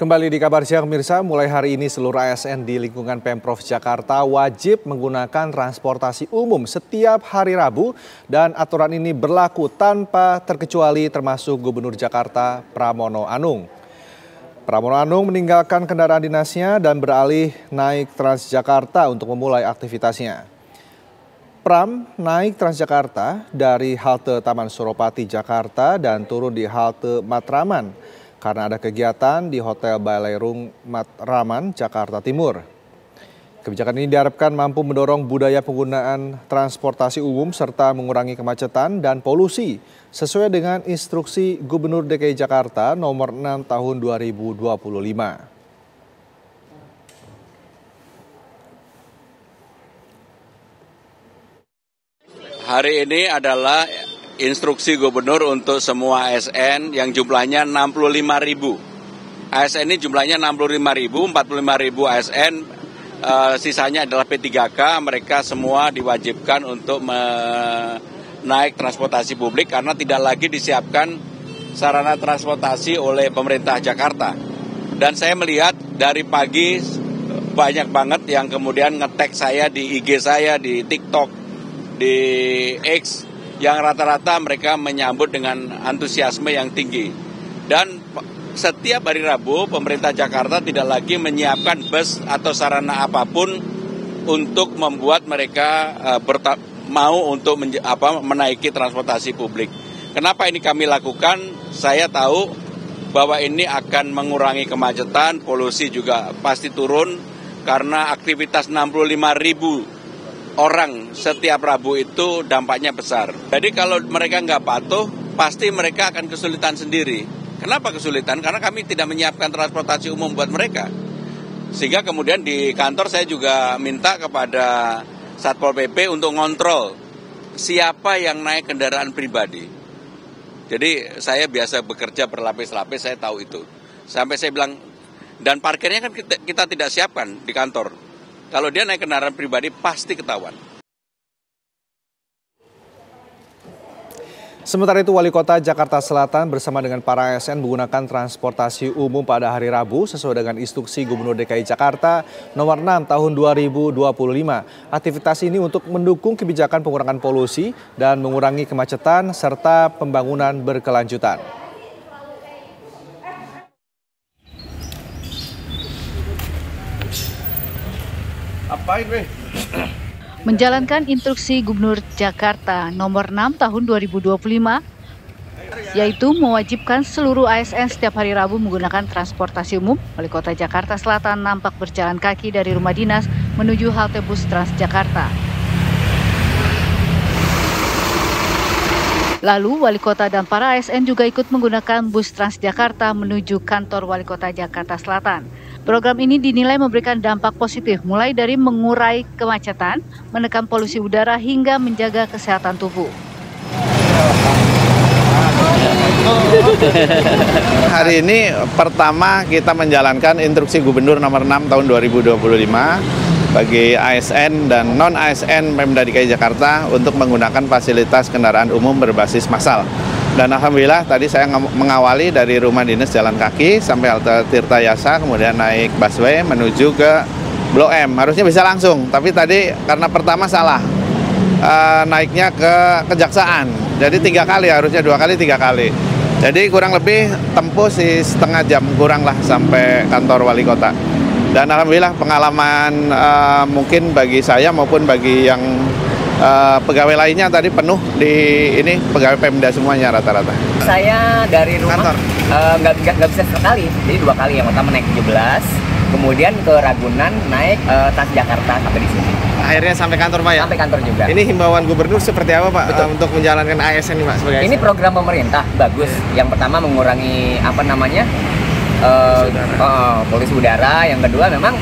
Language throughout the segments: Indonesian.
Kembali di Kabar Siang Mirsa, mulai hari ini seluruh ASN di lingkungan Pemprov Jakarta wajib menggunakan transportasi umum setiap hari Rabu dan aturan ini berlaku tanpa terkecuali termasuk Gubernur Jakarta Pramono Anung. Pramono Anung meninggalkan kendaraan dinasnya dan beralih naik Transjakarta untuk memulai aktivitasnya. Pram naik Transjakarta dari halte Taman Suropati Jakarta dan turun di halte Matraman karena ada kegiatan di Hotel Baleirung Matraman, Jakarta Timur. Kebijakan ini diharapkan mampu mendorong budaya penggunaan transportasi umum serta mengurangi kemacetan dan polusi sesuai dengan instruksi Gubernur DKI Jakarta nomor 6 tahun 2025. Hari ini adalah instruksi gubernur untuk semua ASN yang jumlahnya 65.000. ASN ini jumlahnya 65.000, 45.000 ASN, sisanya adalah P3K, mereka semua diwajibkan untuk naik transportasi publik karena tidak lagi disiapkan sarana transportasi oleh pemerintah Jakarta. Dan saya melihat dari pagi banyak banget yang kemudian nge-tag saya di IG saya, di TikTok, di X, yang rata-rata mereka menyambut dengan antusiasme yang tinggi. Dan setiap hari Rabu pemerintah Jakarta tidak lagi menyiapkan bus atau sarana apapun untuk membuat mereka mau untuk menaiki transportasi publik. Kenapa ini kami lakukan? Saya tahu bahwa ini akan mengurangi kemacetan, polusi juga pasti turun karena aktivitas 65.000 orang setiap Rabu itu dampaknya besar. Jadi kalau mereka nggak patuh, pasti mereka akan kesulitan sendiri. Kenapa kesulitan? Karena kami tidak menyiapkan transportasi umum buat mereka. Sehingga kemudian di kantor saya juga minta kepada Satpol PP untuk ngontrol siapa yang naik kendaraan pribadi. Jadi saya biasa bekerja berlapis-lapis, saya tahu itu. Sampai saya bilang, dan parkirnya kan kita tidak siapkan di kantor. Kalau dia naik kendaraan pribadi pasti ketahuan. Sementara itu Wali Kota Jakarta Selatan bersama dengan para ASN menggunakan transportasi umum pada hari Rabu sesuai dengan instruksi Gubernur DKI Jakarta nomor 6 tahun 2025. Aktivitas ini untuk mendukung kebijakan pengurangan polusi dan mengurangi kemacetan serta pembangunan berkelanjutan. Menjalankan instruksi Gubernur Jakarta nomor 6 tahun 2025, yaitu mewajibkan seluruh ASN setiap hari Rabu menggunakan transportasi umum, Wali Kota Jakarta Selatan nampak berjalan kaki dari rumah dinas menuju halte bus Transjakarta. Lalu Wali Kota dan para ASN juga ikut menggunakan bus Transjakarta menuju kantor Wali Kota Jakarta Selatan. Program ini dinilai memberikan dampak positif mulai dari mengurai kemacetan, menekan polusi udara hingga menjaga kesehatan tubuh. Hari ini pertama kita menjalankan instruksi Gubernur nomor 6 tahun 2025 bagi ASN dan non-ASN Pemda DKI Jakarta untuk menggunakan fasilitas kendaraan umum berbasis massal. Dan alhamdulillah tadi saya mengawali dari rumah dinas jalan kaki sampai halte Tirtayasa, kemudian naik busway menuju ke Blok M. Harusnya bisa langsung, tapi tadi karena pertama salah, naiknya ke Kejaksaan. Jadi 3 kali, harusnya 2 kali, 3 kali. Jadi kurang lebih tempuh setengah jam kurang lah sampai kantor Wali Kota. Dan alhamdulillah pengalaman mungkin bagi saya maupun bagi yang pegawai lainnya tadi penuh di ini, pegawai Pemda semuanya rata-rata. Saya dari rumah nggak bisa sekali, jadi 2 kali. Yang pertama naik 17, kemudian ke Ragunan naik Transjakarta sampai di sini. Akhirnya sampai kantor Pak ya? Sampai kantor juga. Ini himbauan Gubernur seperti apa Pak? Betul. Untuk menjalankan ASN ini Pak sebagai ASN? Ini program pemerintah bagus. Yang pertama mengurangi polusi udara. Yang kedua memang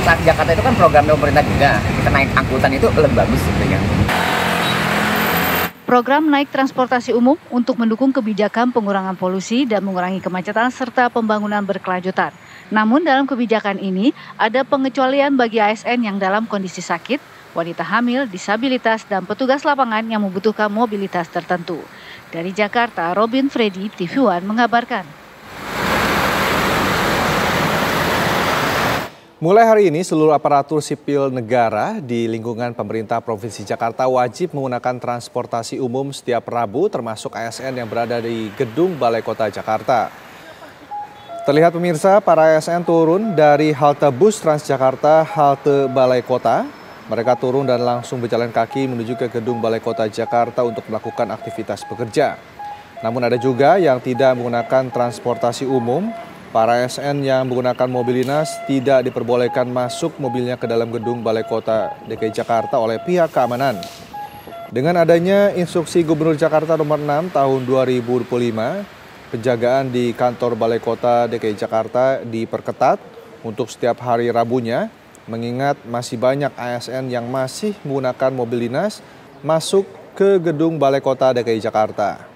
Transjakarta itu kan program pemerintah juga. Kita naik angkutan itu lebih bagus sebenarnya. Program naik transportasi umum untuk mendukung kebijakan pengurangan polusi dan mengurangi kemacetan serta pembangunan berkelanjutan. Namun dalam kebijakan ini ada pengecualian bagi ASN yang dalam kondisi sakit, wanita hamil, disabilitas, dan petugas lapangan yang membutuhkan mobilitas tertentu. Dari Jakarta, Robin Freddy, TV One mengabarkan. Mulai hari ini, seluruh aparatur sipil negara di lingkungan pemerintah Provinsi Jakarta wajib menggunakan transportasi umum setiap Rabu, termasuk ASN yang berada di Gedung Balai Kota Jakarta. Terlihat pemirsa, para ASN turun dari halte bus Transjakarta, halte Balai Kota. Mereka turun dan langsung berjalan kaki menuju ke Gedung Balai Kota Jakarta untuk melakukan aktivitas bekerja. Namun ada juga yang tidak menggunakan transportasi umum. Para ASN yang menggunakan mobil dinas tidak diperbolehkan masuk mobilnya ke dalam Gedung Balai Kota DKI Jakarta oleh pihak keamanan. Dengan adanya instruksi Gubernur Jakarta nomor 6 tahun 2025, penjagaan di kantor Balai Kota DKI Jakarta diperketat untuk setiap hari Rabunya, mengingat masih banyak ASN yang masih menggunakan mobil dinas masuk ke Gedung Balai Kota DKI Jakarta.